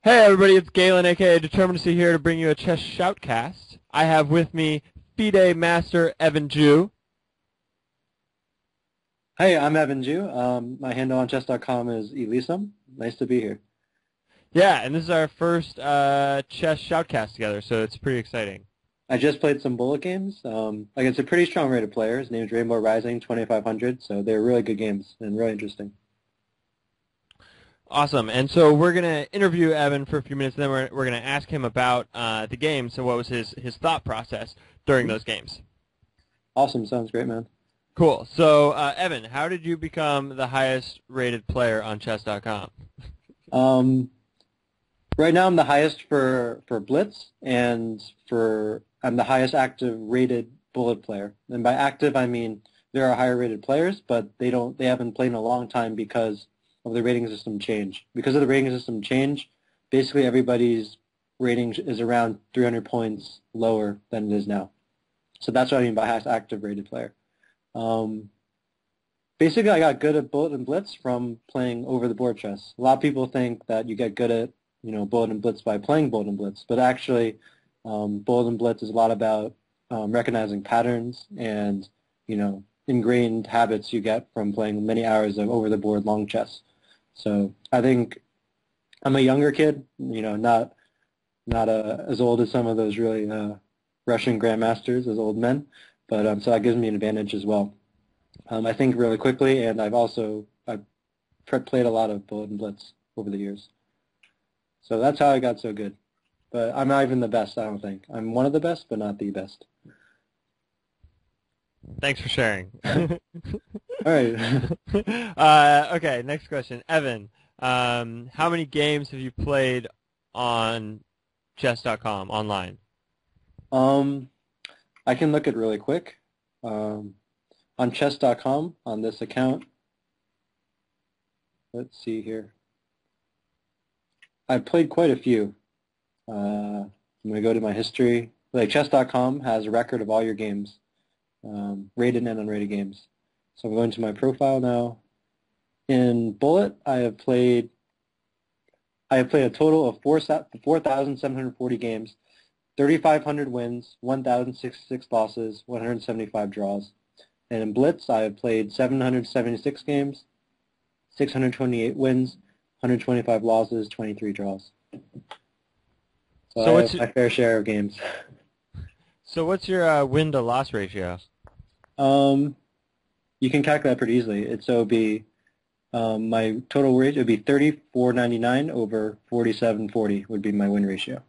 Hey everybody, it's Galen, aka Determinacy here to bring you a chess shoutcast. I have with me FIDE Master Evan Jew. Hey, I'm Evan Jew. My handle on chess.com is Elisum. Nice to be here. Yeah, and this is our first chess shoutcast together, so it's pretty exciting. I just played some bullet games. Against a pretty strong rated player. His name is Rainbow Rising 2500, so they're really good games and really interesting. Awesome, and so we're going to interview Evan for a few minutes, and then we're going to ask him about the game, so what was his thought process during Mhm. those games. Awesome, sounds great, man. Cool. So, Evan, how did you become the highest rated player on chess.com? Um, right now I'm the highest for Blitz and I'm the highest active rated bullet player. And by active I mean there are higher rated players, but they haven't played in a long time because of the rating system change. Because of the rating system change, basically everybody's rating is around 300 points lower than it is now. So that's what I mean by highest active rated player. Um, Basically, I got good at bullet and blitz from playing over the board chess. A lot of people think that you get good at bullet and blitz by playing bullet and blitz, but actually, bullet and blitz is a lot about recognizing patterns and ingrained habits you get from playing many hours of over the board long chess. So I think I'm a younger kid, not as old as some of those really Russian grandmasters as old men, but so that gives me an advantage as well. I think really quickly, and I've played a lot of Bullet and Blitz over the years. So that's how I got so good. But I'm not even the best, I don't think. I'm one of the best, but not the best. Thanks for sharing. All right. Okay, next question. Evan, how many games have you played on chess.com online? um, I can look at really quick. Um, on chess.com, on this account, let's see here. I've played quite a few. I'm going to go to my history. Like chess.com has a record of all your games, rated and unrated games. So I'm going to my profile now. In Bullet, I have played a total of 4,740 games, 3,500 wins, 1,066 losses, 175 draws. And in Blitz, I have played 776 games, 628 wins, 125 losses, 23 draws. So I So what's have my fair share of games. your win to loss ratio? Um, you can calculate that pretty easily. So it'd be my total rate would be 34.99 over 47.40 would be my win ratio.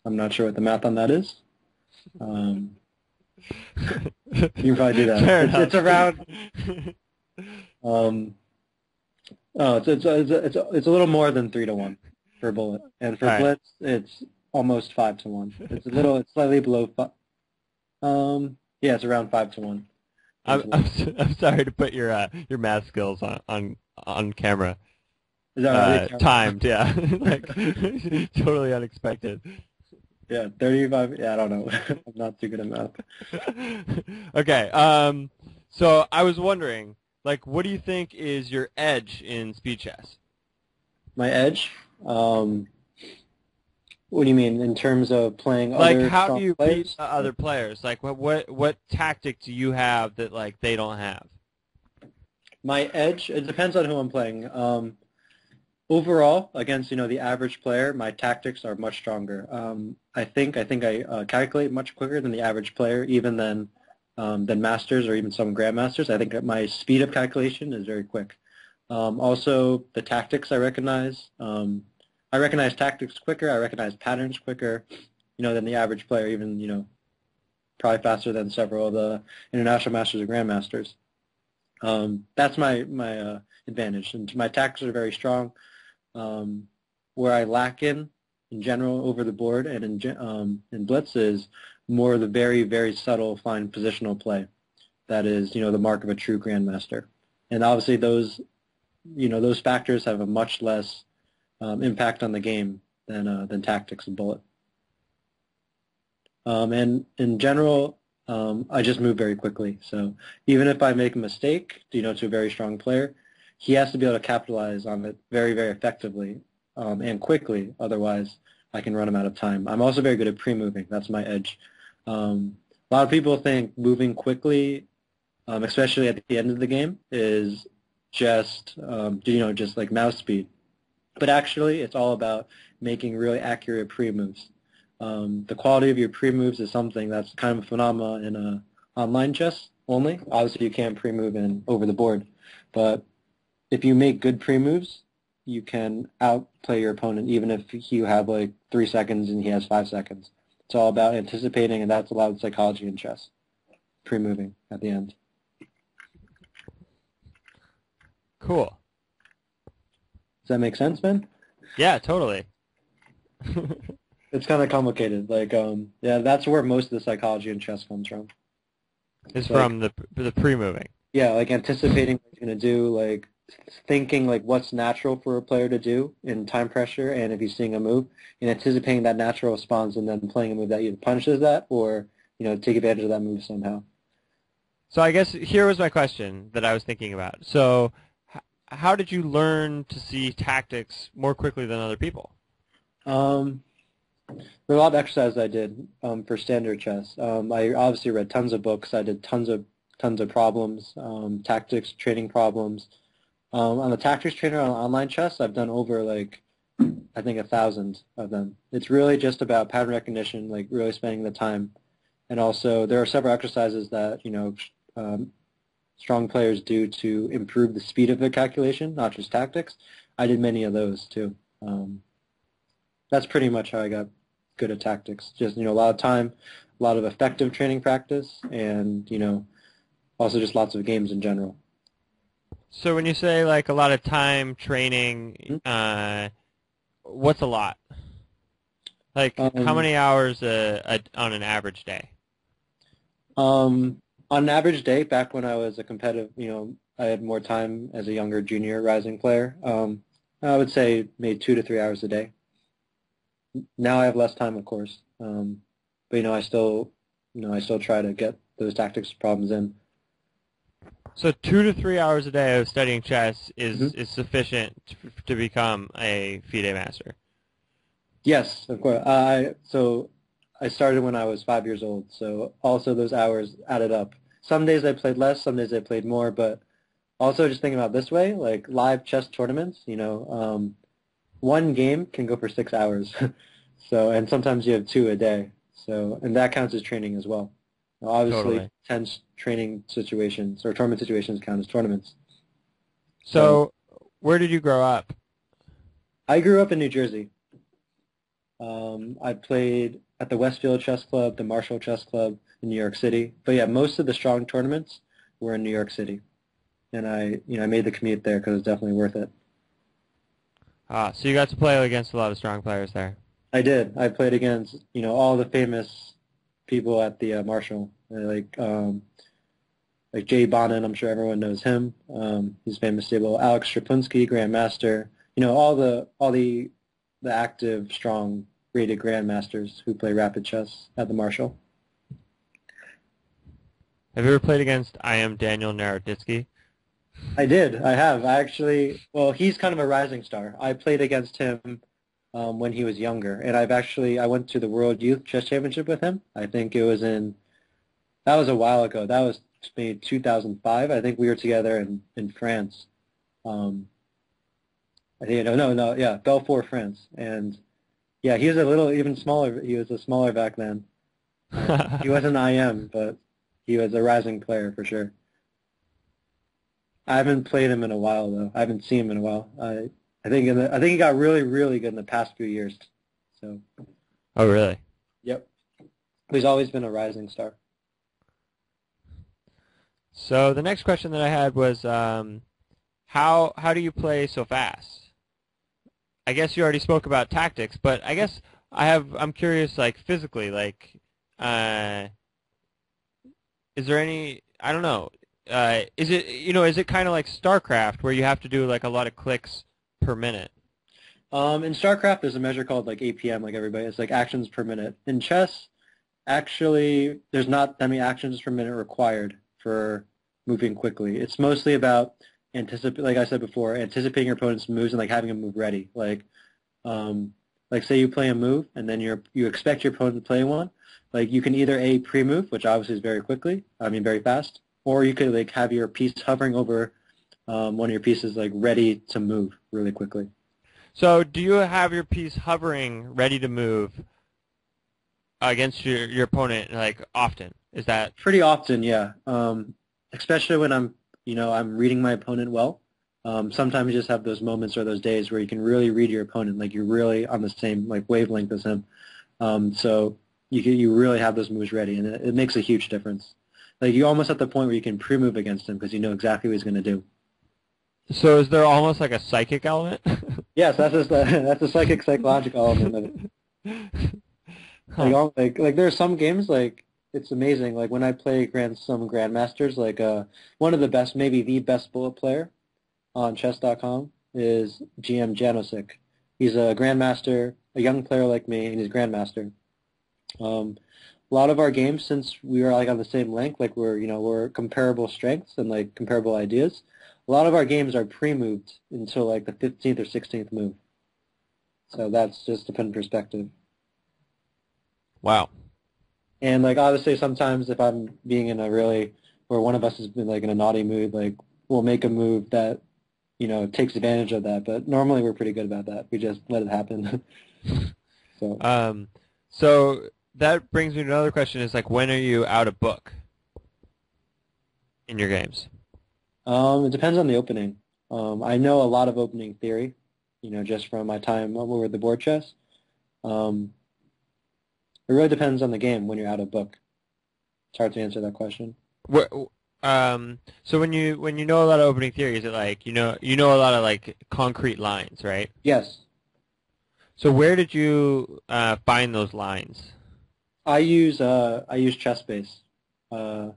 I'm not sure what the math on that is. Um, you can probably do that. Fair It's enough. around. Um, oh, it's a little more than 3-1 for Bullet, and All for right. Blitz, it's almost 5-1. It's slightly below. Yeah, it's around 5-1 I'm into I'm one. I'm sorry to put your math skills on camera. Is that right? Yeah, camera. Timed, yeah, like totally unexpected. Yeah, 35. Yeah, I don't know. I'm not too good at math. Okay. So I was wondering, like, what do you think is your edge in speed chess? My edge. Um, what do you mean in terms of playing Like, other how do strong you beat players? other players? Like, what tactic do you have that like they don't have? My edge. It depends on who I'm playing. Overall, against the average player, my tactics are much stronger. I calculate much quicker than the average player, even than masters or even some grandmasters. I think that my speed of calculation is very quick. Also, the tactics I recognize. I recognize tactics quicker. I recognize patterns quicker, than the average player. Even probably faster than several of the international masters or grandmasters. That's my advantage, and my tactics are very strong. Um, where I lack in general over the board and in blitz is more of the very, very subtle, fine positional play. That is, the mark of a true grandmaster. And obviously those factors have a much less impact on the game than tactics and bullet. And in general, I just move very quickly. So even if I make a mistake, to a very strong player, he has to be able to capitalize on it very, very effectively and quickly. Otherwise, I can run them out of time. I'm also very good at pre-moving. That's my edge. A lot of people think moving quickly, especially at the end of the game, is just just like mouse speed. But actually, it's all about making really accurate pre-moves. The quality of your pre-moves is something that's kind of a phenomenon in online chess only. Obviously, you can't pre-move in over the board, but if you make good pre-moves, you can outplay your opponent even if you have like 3 seconds and he has 5 seconds. It's all about anticipating, and that's a lot of psychology in chess. Pre-moving at the end. Cool. Does that make sense, Ben? Yeah, totally. It's kind of complicated. Like, yeah, that's where most of the psychology in chess comes from. It's like, from the pre-moving. Yeah, like anticipating what you're going to do, like thinking like what's natural for a player to do in time pressure, and if he's seeing a move, and anticipating that natural response, and then playing a move that either punishes that or take advantage of that move somehow. So I guess here was my question that I was thinking about. So how did you learn to see tactics more quickly than other people? There were a lot of exercises I did for standard chess. I obviously read tons of books. I did tons of problems, tactics, training problems. On the tactics trainer on online chess, I've done over I think 1,000 of them. It's really just about pattern recognition, like really spending the time. And also there are several exercises that, strong players do to improve the speed of their calculation, not just tactics. I did many of those too. That's pretty much how I got good at tactics. Just, a lot of time, a lot of effective training practice, and, also just lots of games in general. So when you say like a lot of time training, what's a lot? Like how many hours on an average day? On an average day, back when I was a competitive, I had more time as a younger junior rising player. I would say maybe 2 to 3 hours a day. Now I have less time, of course, but I still try to get those tactics problems in. So 2 to 3 hours a day of studying chess is sufficient to become a FIDE master. Yes, of course. So I started when I was 5 years old, so also those hours added up. Some days I played less, some days I played more, but also just thinking about it this way, like live chess tournaments, one game can go for 6 hours. So, and sometimes you have 2 a day. So, and that counts as training as well. Now, obviously, Totally. tense training situations or tournament situations count as tournaments. So where did you grow up? I grew up in New Jersey. I played at the Westfield Chess Club, the Marshall Chess Club in New York City. But yeah, most of the strong tournaments were in New York City. And I made the commute there because it was definitely worth it. So you got to play against a lot of strong players there. I did. I played against, all the famous people at the Marshall, like Jay Bonin. I'm sure everyone knows him. He's famous table. Alex Strapunski, Grandmaster. All the active, strong, rated Grandmasters who play rapid chess at the Marshall. Have you ever played against Daniel Naroditsky? I did. I have. Well, he's kind of a rising star. I played against him when he was younger, and I went to the World Youth Chess Championship with him. I think that was a while ago. That was maybe 2005. I think we were together in France. I think, no, yeah, Belfort, France. And yeah, he was a little even smaller. He was a smaller back then. He wasn't IM, but he was a rising player for sure. I haven't played him in a while though. I haven't seen him in a while. I think he got really, really good in the past few years. So. Oh, really? Yep. He's always been a rising star. So the next question that I had was, how do you play so fast? I guess you already spoke about tactics, but I guess I'm curious, like physically, like, is there any? I don't know. Is it kind of like StarCraft where you have to do like a lot of clicks per minute? In StarCraft, there's a measure called like APM, like everybody. It's like actions per minute. In chess, actually, there's not that many actions per minute required for moving quickly. It's mostly about like I said before, anticipating your opponent's moves and like having them move ready. Like Like say you play a move and then you expect your opponent to play one. Like you can either A, pre-move, which obviously is very fast, or you could like have your piece hovering over one of your pieces like ready to move really quickly. So do you have your piece hovering, ready to move against your opponent like often? Is that Pretty often, yeah. Especially when I'm reading my opponent well. Sometimes you just have those moments or those days where you can really read your opponent, like you're really on the same like wavelength as him. So you really have those moves ready, and it makes a huge difference. Like you almost at the point where you can pre-move against him because you know exactly what he's going to do. so? Is there almost like a psychic element? Yes, that's just that's a psychological element of it. Like Huh. like there are some games like it's amazing. Like when I play some grandmasters, like one of the best, maybe the best bullet player on chess.com is GM Janosik. He's a grandmaster, a young player like me, and he's a grandmaster. A lot of our games, since we are like on the same length, like we're comparable strengths and like comparable ideas. A lot of our games are pre-moved until like the 15th or 16th move. So that's just to put in perspective. Wow. And like obviously sometimes if I'm being in a really where one of us has been like in a naughty mood, like we'll make a move that, takes advantage of that. But normally we're pretty good about that. We just let it happen. So Um, so that brings me to another question: is like when are you out of book in your games? it depends on the opening. I know a lot of opening theory, just from my time over the board chess. Um, it really depends on the game when you're out of book. It's hard to answer that question. Wh- so when you know a lot of opening theory, is it like you know a lot of like concrete lines, right? Yes, So where did you find those lines? I use ChessBase. Uh,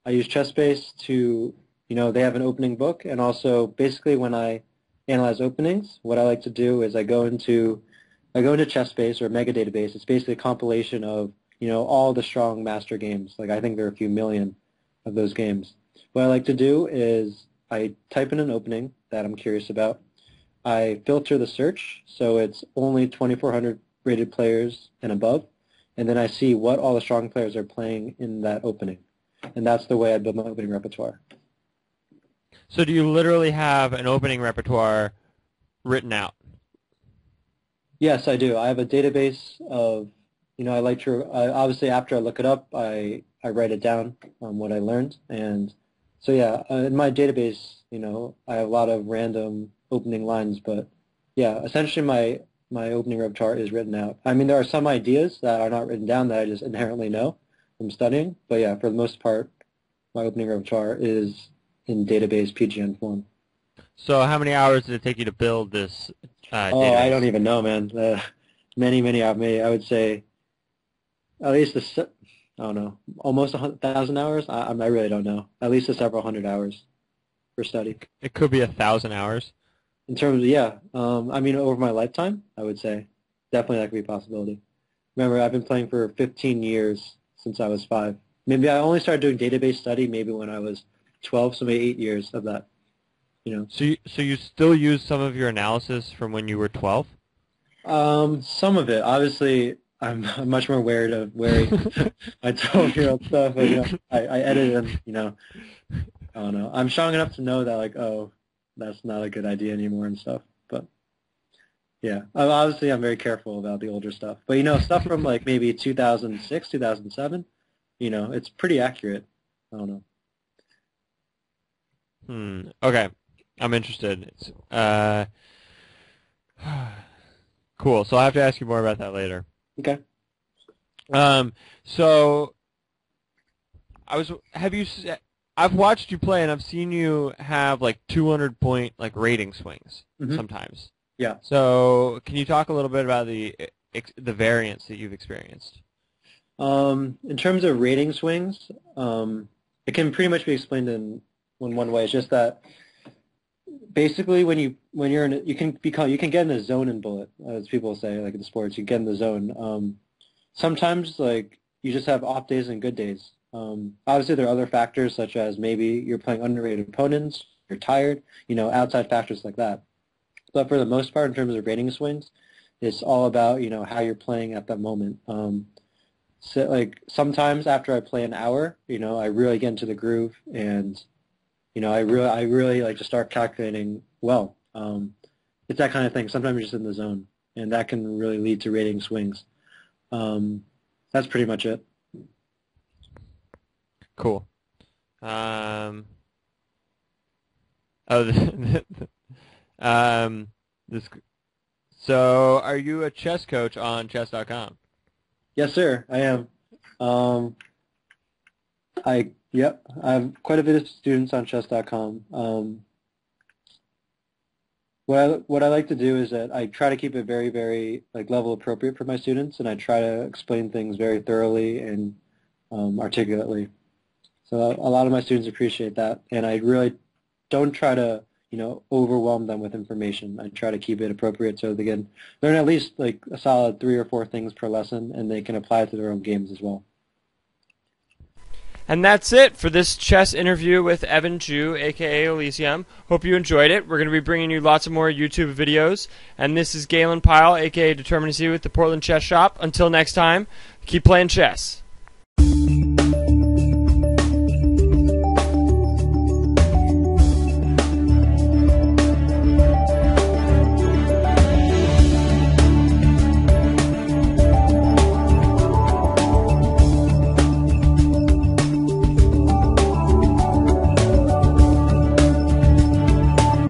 I use ChessBase to, they have an opening book, and also basically when I analyze openings, what I like to do is I go into ChessBase or Mega Database. It's basically a compilation of, all the strong master games. Like I think there are a few million of those games. What I like to do is I type in an opening that I'm curious about. I filter the search so it's only 2,400 rated players and above, and then I see what all the strong players are playing in that opening. And that's the way I build my opening repertoire. So do you literally have an opening repertoire written out? Yes, I do. I have a database of, I like to, obviously after I look it up, I write it down, what I learned. And so yeah, in my database, I have a lot of random opening lines, but yeah, essentially my opening repertoire is written out. I mean, there are some ideas that are not written down that I just inherently know from studying, but yeah, for the most part, my opening repertoire is in database PGN form. So how many hours did it take you to build this Oh, I don't database? even know, man. Many of me. I would say at least I don't know, almost 1,000 hours. I really don't know. At least several hundred hours for study. It could be 1,000 hours. In terms of yeah, I mean over my lifetime, I would say definitely that could be a possibility. Remember, I've been playing for 15 years since I was 5. Maybe I only started doing database study maybe when I was 12, so maybe 8 years of that. You know. So you still use some of your analysis from when you were 12? Some of it. Obviously, I'm much more wary my 12-year-old stuff. But, I edit and, I don't know. I'm strong enough to know that, like, oh, that's not a good idea anymore and stuff. But, yeah. Obviously, I'm very careful about the older stuff. But, stuff from, like, maybe 2006, 2007, it's pretty accurate. I don't know. Okay. I'm interested. Cool. So I'll have to ask you more about that later. Okay. So I've watched you play and I've seen you have like 200 point like rating swings Hmm. sometimes. Yeah. So can you talk a little bit about the variance that you've experienced? In terms of rating swings, it can pretty much be explained in one way. It's just that basically when you're in you can get in a zone in bullet, as people say, like in sports, you get in the zone. Sometimes like you just have off days and good days. Obviously there are other factors such as maybe you're playing underrated opponents, you're tired, outside factors like that. But for the most part, in terms of rating swings, it's all about, how you're playing at that moment. So like sometimes after I play an hour, I really get into the groove and, I really like to start calculating well. It's that kind of thing. Sometimes you're just in the zone, and that can really lead to rating swings. Um, that's pretty much it. Cool. Oh, this. So, are you a chess coach on chess.com? Yes, sir, I am. Um, yep, I have quite a bit of students on chess.com. What I like to do is that I try to keep it very, very like level appropriate for my students, and I try to explain things very thoroughly and articulately. So a lot of my students appreciate that, and I really don't try to, overwhelm them with information. I try to keep it appropriate so they can learn at least like a solid 3 or 4 things per lesson, and they can apply it to their own games as well. And that's it for this chess interview with Evan Ju, a.k.a. Elysium. Hope you enjoyed it. We're going to be bringing you lots of more YouTube videos. And this is Galen Pyle, a.k.a. Determinacy with the Portland Chess Shop. Until next time, keep playing chess.